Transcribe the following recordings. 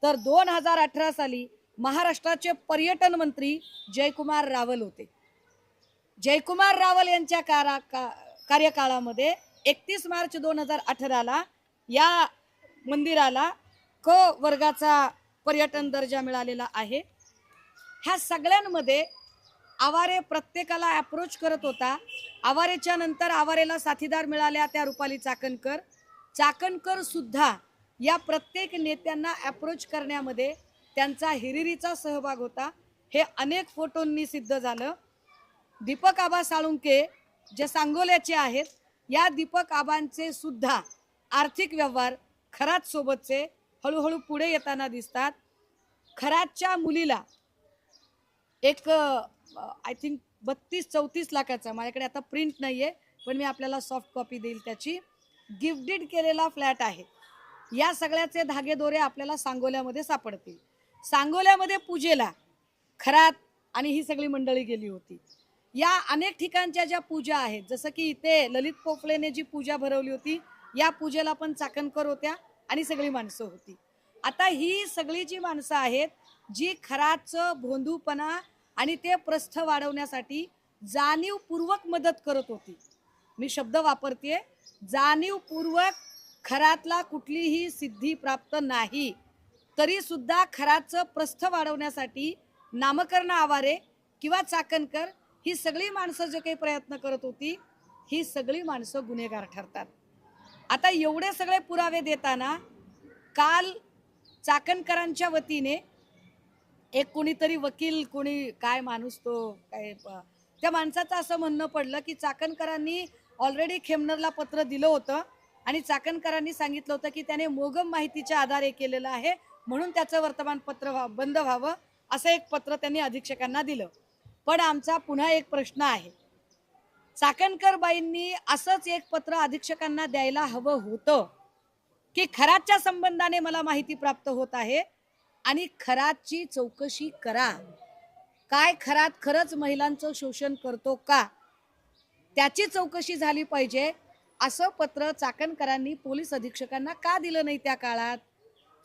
तर 2018 साली महाराष्ट्राचे पर्यटन मंत्री जयकुमार रावल होते। जयकुमार रावल यांच्या कार्यकाळामध्ये 31 मार्च 2018ला या मंदिराला क वर्गाचा पर्यटन दर्जा मिळालेला आहे। ह्या सगळ्यांमध्ये आवारे प्रत्येकाला अप्रोच करत होता। आवारेच्या नंतर आवारेला साथीदार मिळाल्या त्या रुपाली चाकणकर। चाकणकर सुद्धा या प्रत्येक नेत्यांना अप्रोच करण्यामध्ये त्यांचा हिरिरीचा सहभाग होता। हे अनेक फोटोंनी सिद्ध झालं। दीपक आबा साळुंके जे सांगोल्याचे आहेत, या दीपक आबांचे सुद्धा आर्थिक व्यवहार खरात सोबतचे हळूहळू पुढे येताना दिसतात। खरातच्या मुलीला एक आय थिंक 32-34 लाखाचा, माझ्याकडे आता प्रिंट नाहीये पण मी आपल्याला सॉफ्ट कॉपी देईल त्याची, गिफ्टेड केलेला फ्लॅट आहे। या सगळ्याचे धागेदोरे आपल्याला सांगोल्यामध्ये सापडतील। सांगोल्यामध्ये पूजेला खरात आणि ही सगळी मंडळी गेली होती। या अनेक ठिकाणच्या ज्या पूजा आहेत, जसं की इथे ललित पोफळेने जी पूजा भरवली होती, या पूजेला पण चाकणकर होत्या आणि सगळी माणसं होती। आता ही सगळी जी माणसं आहेत जी खराचं भोंदूपणा आणि ते प्रस्थ वाढवण्यासाठी जाणीवपूर्वक मदत करत होती, मी शब्द वापरते जाणीवपूर्वक, खरातला कुठलीही सिद्धी प्राप्त नाही तरी सुद्धा खराचं प्रस्थ वाढवण्यासाठी नामकर्ण आवारे किंवा चाकणकर ही सगळी माणसं जे काही प्रयत्न करत होती, ही सगळी माणसं गुन्हेगार ठरतात। आता एवढे सगळे पुरावे देताना काल चाकणकरांच्या वतीने एक कोणीतरी वकील, कोणी काय माणूस तो काय, त्या माणसाचं असं म्हणणं पडलं की चाकणकरांनी ऑलरेडी खेमनरला पत्र दिलं होतं आणि चाकणकरांनी सांगितलं होतं की त्याने मोगम माहितीच्या आधारे केलेलं आहे म्हणून त्याचं वर्तमानपत्र बंद व्हावं, असं एक पत्र त्यांनी अधीक्षकांना दिलं। पण आमचा पुन्हा एक प्रश्न आहे, चाकणकर बाईंनी असंच एक पत्र अधीक्षकांना द्यायला हवं होतं की खरातच्या संबंधाने मला माहिती प्राप्त होत आहे आणि खरातची चौकशी करा, काय खरात खरंच महिलांचं शोषण करतो का, त्याची चौकशी झाली पाहिजे, असं पत्र चाकणकरांनी पोलीस अधीक्षकांना का दिलं नाही त्या काळात?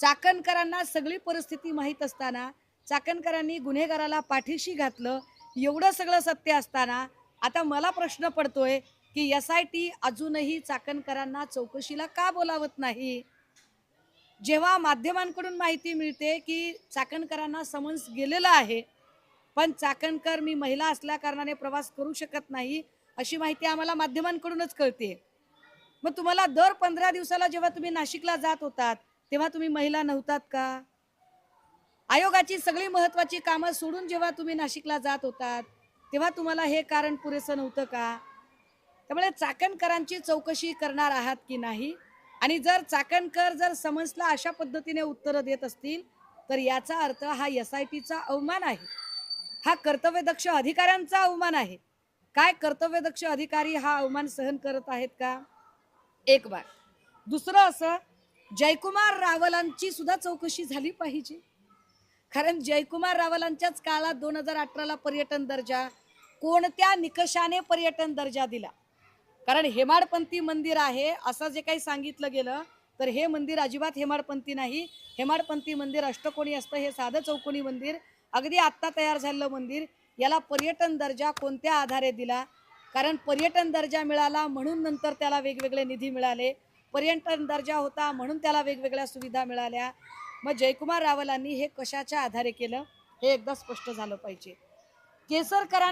चाकणकरांना सगळी परिस्थिती माहीत असताना चाकणकरांनी गुन्हेगाराला पाठीशी घातलं, एवढं सगळं सत्य असताना आता मला प्रश्न पडतोय की SIT अजूनही चाकणकरांना चौकशीला का बोलावत नाही? जेव्हा माध्यमांकडून माहिती मिळते की चाकणकरांना समन्स गेलेलं आहे पण चाकणकर मी महिला असल्या कारणाने प्रवास करू शकत नाही अशी माहिती आम्हाला माध्यमांकडूनच कळते, मग तुम्हाला दर 15 दिवसाला जेव्हा तुम्ही नाशिकला जात होतात तेव्हा तुम्ही महिला नव्हतात का? आयोगाची सगळी महत्त्वाची कामं सोडून जेव्हा तुम्ही नाशिकला जात होतात तेव्हा तुम्हाला हे कारण पुरेसं नव्हतं का? त्यामुळे चाकणकरांची चौकशी करणार आहात की नाही? आणि जर चाकणकर जर समन्सला अशा पद्धतीने उत्तरं देत असतील तर याचा अर्थ हा SITचा अवमान आहे, हा कर्तव्यदक्ष अधिकाऱ्यांचा अवमान आहे। काय कर्तव्यदक्ष अधिकारी हा अवमान सहन करत आहेत का? एक बार दुसरं असं, जयकुमार रावलांची सुद्धा चौकशी झाली पाहिजे, कारण जयकुमार रावलांच्याच काळात 2018ला पर्यटन दर्जा, कोणत्या निकषाने पर्यटन दर्जा दिला? कारण हेमाडपंथी मंदिर आहे असं जे काही सांगितलं गेलं तर हे मंदिर अजिबात हेमाडपंथी नाही। हेमाडपंथी मंदिर अष्टकोनी असतं, हे साधं चौकोनी मंदिर, अगदी आत्ता तयार झालेलं मंदिर, याला पर्यटन दर्जा कोणत्या आधारे दिला? कारण पर्यटन दर्जा मिळाला म्हणून नंतर त्याला वेगवेगळे निधी मिळाले, पर्यटन दर्जा होता म्हणून त्याला वेगवेगळ्या सुविधा मिळाल्या, मग जयकुमार रावलांनी हे कशाच्या आधारे केलं हे एकदा स्पष्ट झालं पाहिजे। केसरकरां